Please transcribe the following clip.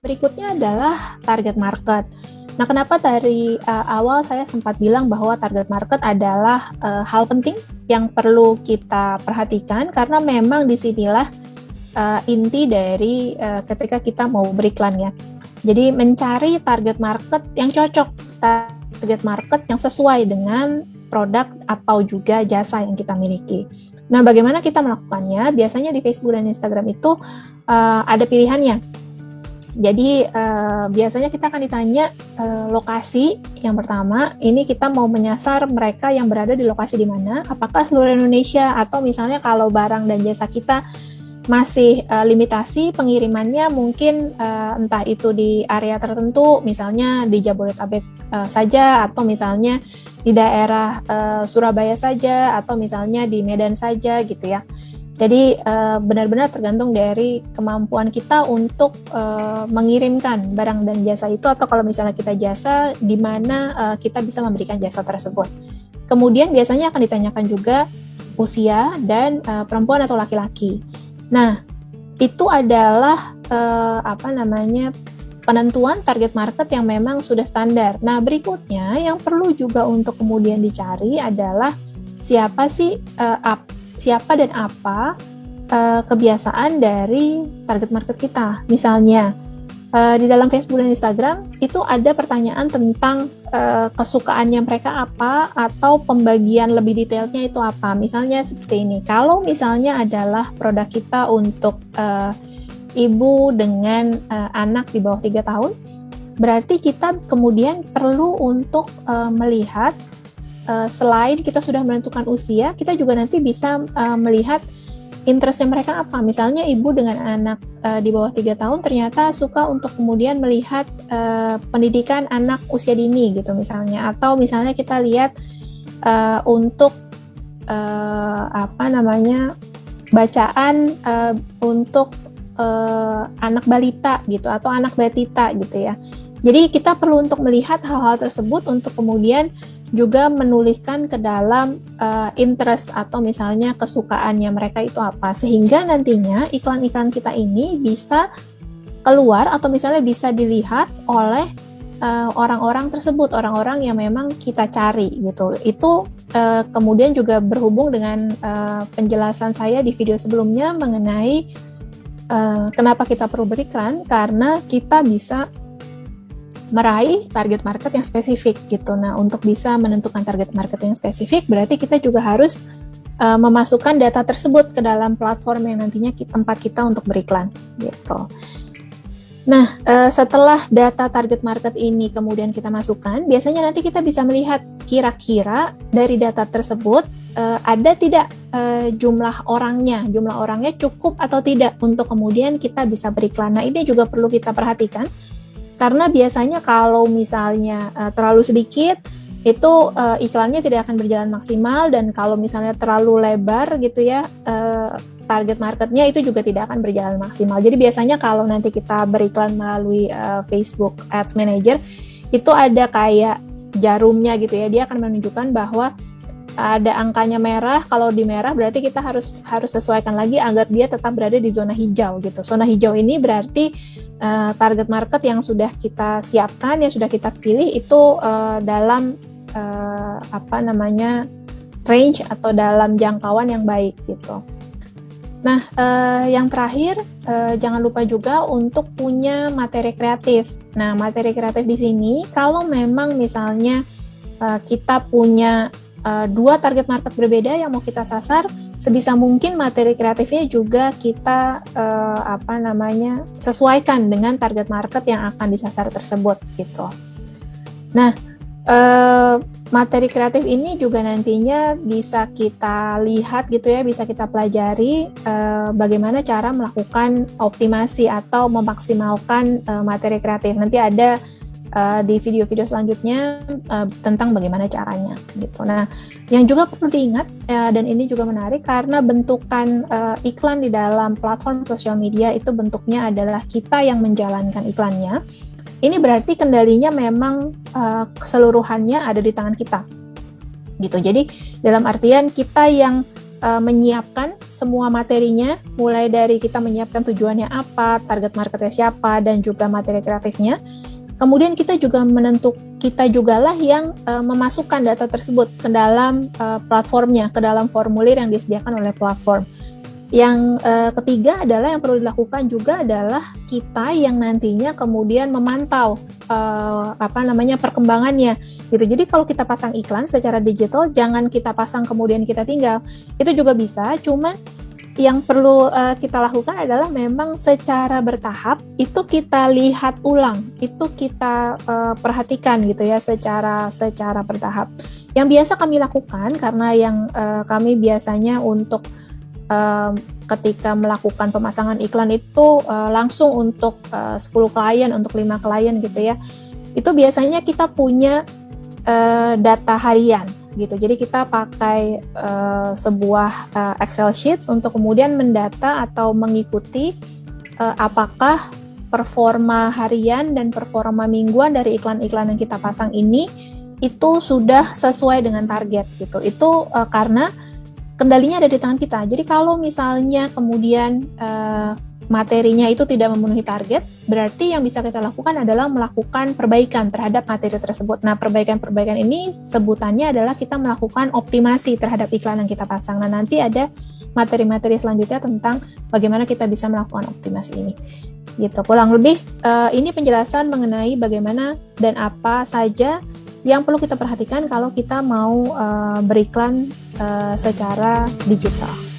Berikutnya adalah target market. Nah, kenapa dari awal saya sempat bilang bahwa target market adalah hal penting yang perlu kita perhatikan karena memang disinilah inti dari ketika kita mau beriklan ya. Jadi mencari target market yang cocok, target market yang sesuai dengan produk atau juga jasa yang kita miliki. Nah, bagaimana kita melakukannya? Biasanya di Facebook dan Instagram itu ada pilihannya. Jadi biasanya kita akan ditanya lokasi yang pertama, ini kita mau menyasar mereka yang berada di lokasi di mana, apakah seluruh Indonesia atau misalnya kalau barang dan jasa kita masih limitasi pengirimannya mungkin entah itu di area tertentu, misalnya di Jabodetabek saja atau misalnya di daerah Surabaya saja atau misalnya di Medan saja gitu ya. Jadi benar-benar tergantung dari kemampuan kita untuk mengirimkan barang dan jasa itu atau kalau misalnya kita jasa, di mana kita bisa memberikan jasa tersebut. Kemudian biasanya akan ditanyakan juga usia dan perempuan atau laki-laki. Nah, itu adalah penentuan target market yang memang sudah standar. Nah, berikutnya yang perlu juga untuk kemudian dicari adalah siapa dan apa kebiasaan dari target market kita. Misalnya, di dalam Facebook dan Instagram itu ada pertanyaan tentang kesukaannya mereka apa atau pembagian lebih detailnya itu apa. Misalnya seperti ini, kalau misalnya adalah produk kita untuk ibu dengan anak di bawah 3 tahun, berarti kita kemudian perlu untuk melihat selain kita sudah menentukan usia, kita juga nanti bisa melihat interestnya mereka apa. Misalnya ibu dengan anak di bawah 3 tahun ternyata suka untuk kemudian melihat pendidikan anak usia dini gitu misalnya. Atau misalnya kita lihat untuk bacaan untuk anak balita gitu atau anak batita gitu ya. Jadi kita perlu untuk melihat hal-hal tersebut untuk kemudian juga menuliskan ke dalam interest atau misalnya kesukaannya mereka itu apa, sehingga nantinya iklan-iklan kita ini bisa keluar atau misalnya bisa dilihat oleh orang-orang tersebut, orang-orang yang memang kita cari gitu. Itu kemudian juga berhubung dengan penjelasan saya di video sebelumnya mengenai kenapa kita perlu beriklan, karena kita bisa meraih target market yang spesifik gitu. Nah, untuk bisa menentukan target market yang spesifik, berarti kita juga harus memasukkan data tersebut ke dalam platform yang nantinya tempat kita untuk beriklan gitu. Nah, setelah data target market ini kemudian kita masukkan, biasanya nanti kita bisa melihat kira-kira dari data tersebut ada tidak jumlah orangnya cukup atau tidak untuk kemudian kita bisa beriklan. Nah, ini juga perlu kita perhatikan. Karena biasanya kalau misalnya terlalu sedikit, itu iklannya tidak akan berjalan maksimal, dan kalau misalnya terlalu lebar gitu ya, target marketnya itu juga tidak akan berjalan maksimal. Jadi biasanya kalau nanti kita beriklan melalui Facebook Ads Manager, itu ada kayak jarumnya gitu ya, dia akan menunjukkan bahwa ada angkanya merah. Kalau di merah berarti kita harus sesuaikan lagi agar dia tetap berada di zona hijau gitu. Zona hijau ini berarti target market yang sudah kita siapkan, yang sudah kita pilih itu dalam range atau dalam jangkauan yang baik gitu. Nah, yang terakhir jangan lupa juga untuk punya materi kreatif. Nah, materi kreatif di sini kalau memang misalnya kita punya 2 target market berbeda yang mau kita sasar, sebisa mungkin materi kreatifnya juga kita sesuaikan dengan target market yang akan disasar tersebut gitu. Nah, materi kreatif ini juga nantinya bisa kita lihat gitu ya, bisa kita pelajari bagaimana cara melakukan optimasi atau memaksimalkan materi kreatif. Nanti ada di video-video selanjutnya tentang bagaimana caranya gitu. Nah, yang juga perlu diingat dan ini juga menarik karena bentukan iklan di dalam platform sosial media itu bentuknya adalah kita yang menjalankan iklannya. Ini berarti kendalinya memang keseluruhannya ada di tangan kita gitu. Jadi dalam artian kita yang menyiapkan semua materinya, mulai dari kita menyiapkan tujuannya apa, target marketnya siapa, dan juga materi kreatifnya. Kemudian kita jugalah yang memasukkan data tersebut ke dalam platformnya, ke dalam formulir yang disediakan oleh platform. Yang ketiga adalah yang perlu dilakukan juga adalah kita yang nantinya kemudian memantau perkembangannya gitu. Jadi kalau kita pasang iklan secara digital, jangan kita pasang kemudian kita tinggal. Itu juga bisa, cuma yang perlu kita lakukan adalah memang secara bertahap itu kita lihat ulang, itu kita perhatikan gitu ya secara bertahap. Yang biasa kami lakukan karena yang kami biasanya untuk ketika melakukan pemasangan iklan itu langsung untuk 10 klien, untuk 5 klien gitu ya. Itu biasanya kita punya data harian gitu. Jadi kita pakai sebuah Excel sheets untuk kemudian mendata atau mengikuti apakah performa harian dan performa mingguan dari iklan-iklan yang kita pasang ini itu sudah sesuai dengan target gitu. Itu karena kendalinya ada di tangan kita. Jadi kalau misalnya kemudian materinya itu tidak memenuhi target, berarti yang bisa kita lakukan adalah melakukan perbaikan terhadap materi tersebut. Nah, perbaikan-perbaikan ini sebutannya adalah kita melakukan optimasi terhadap iklan yang kita pasang. Nah, nanti ada materi-materi selanjutnya tentang bagaimana kita bisa melakukan optimasi ini. Gitu. Kurang lebih ini penjelasan mengenai bagaimana dan apa saja yang perlu kita perhatikan kalau kita mau beriklan secara digital.